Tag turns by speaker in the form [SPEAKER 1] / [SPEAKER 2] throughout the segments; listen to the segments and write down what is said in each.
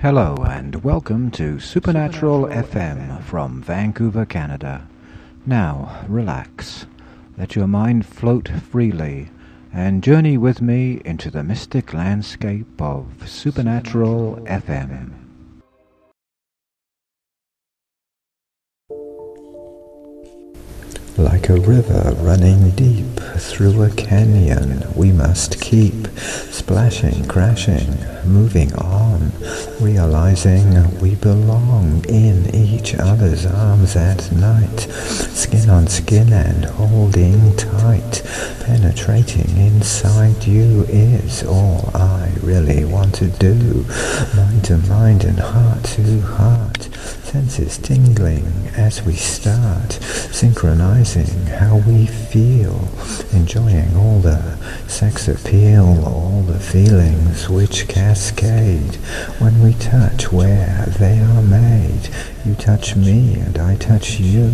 [SPEAKER 1] Hello and welcome to Supernatural FM from Vancouver, Canada. Now, relax. Let your mind float freely and journey with me into the mystic landscape of Supernatural FM.
[SPEAKER 2] Like a river running deep through a canyon, we must keep splashing, crashing, moving on, realizing we belong in each other's arms at night, skin on skin and holding tight. Penetrating inside you is all I really want to do. Mind to mind and heart to heart, senses tingling as we start, synchronizing how we feel, enjoying all the sex appeal, all the feelings which cascade when we touch where they are made. You touch me and I touch you,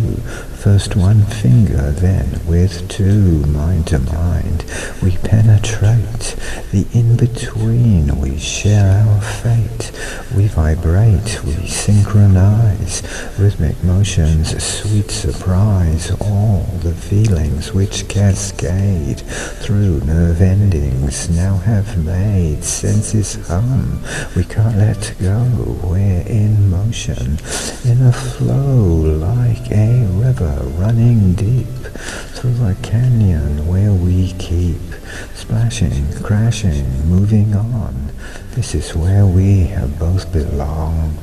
[SPEAKER 2] first one finger, then with two, mind to mind. We penetrate the in-between, we share our fate. We vibrate, we synchronize, rhythmic motions, sweet surprise, all the feelings which cascade through nerve endings now have made senses hum. We can't let go, we're in motion, in a flow like a river running deep through a canyon where we keep splashing, crashing, moving on. This is where we both belong.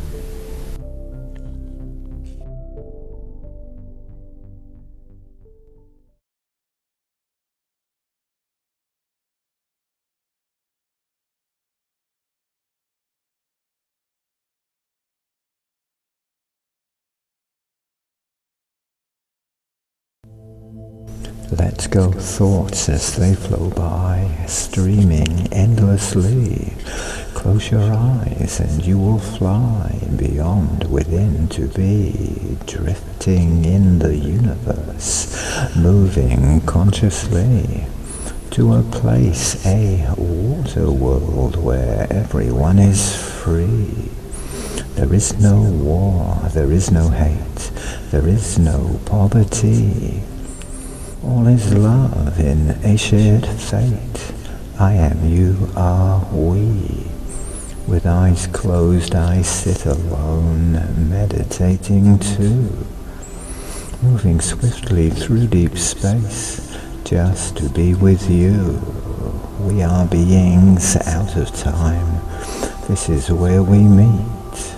[SPEAKER 2] Let go thoughts as they flow by, streaming endlessly. Close your eyes and you will fly beyond within to be, drifting in the universe, moving consciously to a place, a water world where everyone is free. There is no war, there is no hate, there is no poverty. All is love in a shared fate. I am, you are, we. With eyes closed I sit alone, meditating too. Moving swiftly through deep space, just to be with you. We are beings out of time. This is where we meet.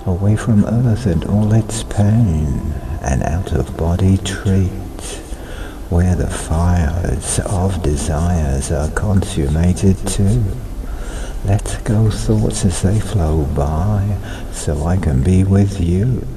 [SPEAKER 2] Away from earth and all its pain, an out-of-body treat. Where the fires of desires are consummated too. Let go thoughts as they flow by, so I can be with you.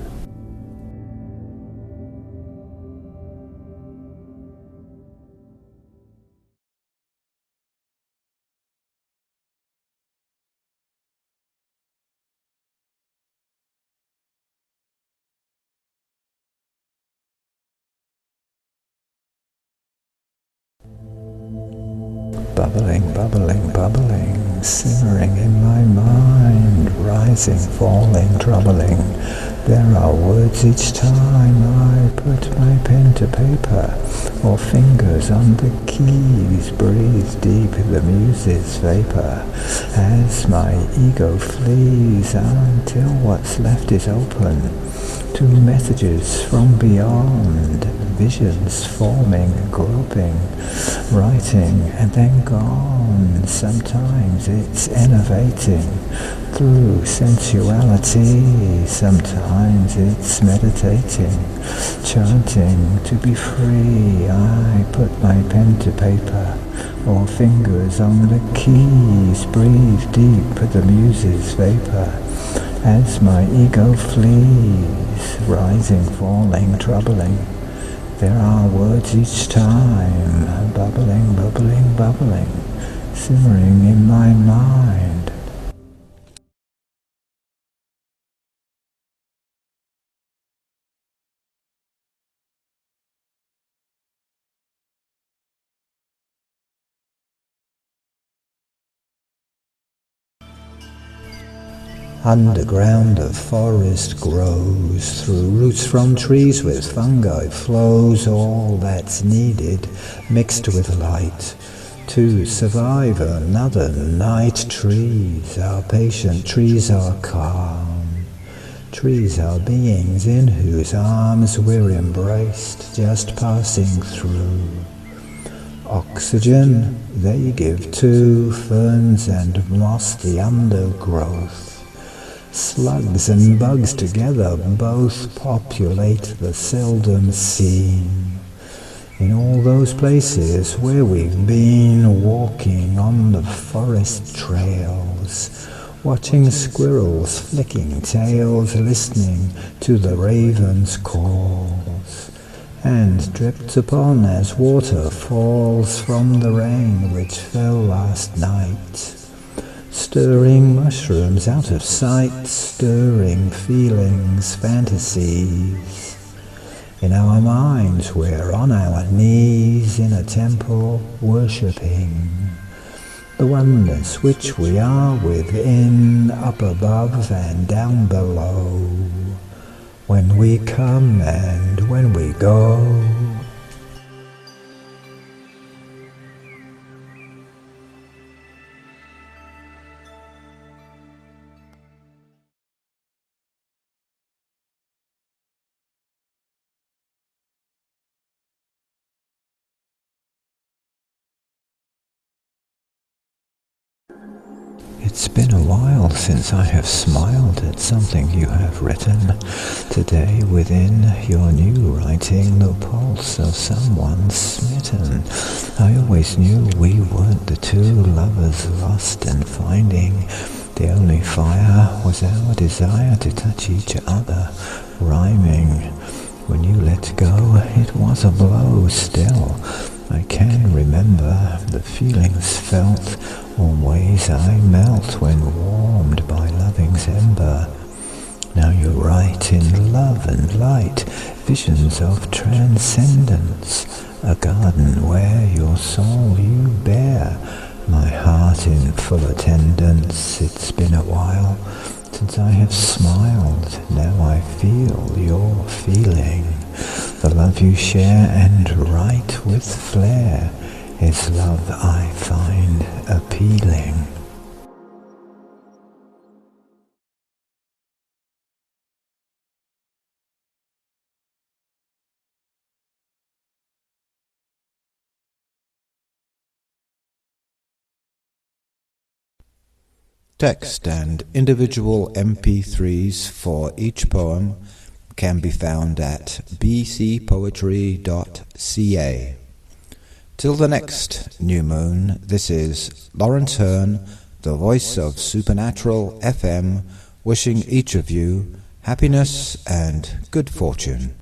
[SPEAKER 2] Bubbling, bubbling, bubbling, simmering in my mind, rising, falling, troubling. There are words each time I put my pen to paper, or fingers on the keys, breathe deep the muse's vapor, as my ego flees until what's left is open to messages from beyond, visions forming, groping, writing and then gone. Sometimes it's enervating through sensuality, sometimes it's meditating, chanting to be free. I put my pen to paper, or fingers on the keys, breathe deep the muse's vapor, as my ego flees, rising, falling, troubling. There are words each time, bubbling, bubbling, bubbling, simmering in my mind. Underground the forest grows, through roots from trees with fungi flows all that's needed, mixed with light, to survive another night. Trees are patient, trees are calm, trees are beings in whose arms we're embraced, just passing through. Oxygen they give to ferns and moss, the undergrowth. Slugs and bugs together both populate the seldom seen. In all those places where we've been, walking on the forest trails, watching squirrels flicking tails, listening to the ravens' calls, and dripped upon as water falls from the rain which fell last night. Stirring mushrooms out of sight, stirring feelings, fantasies. In our minds we're on our knees in a temple, worshipping the oneness which we are within, up above and down below, when we come and when we go.
[SPEAKER 1] It's been a while since I have smiled at something you have written. Today within your new writing, the pulse of someone smitten. I always knew we weren't the two lovers lost and finding. The only fire was our desire to touch each other, rhyming. When you let go, it was a blow still. I can remember the feelings felt, always I melt when warmed by loving's ember. Now you write in love and light, visions of transcendence, a garden where your soul you bear, my heart in full attendance. It's been a while since I have smiled, now I feel your feeling. The love you share and write with flair is love I find appealing. Text and individual MP3s for each poem can be found at BCPOETRY.CA. Till the next new moon, this is Lawence Hearn, the voice of Supernatural FM, wishing each of you happiness and good fortune.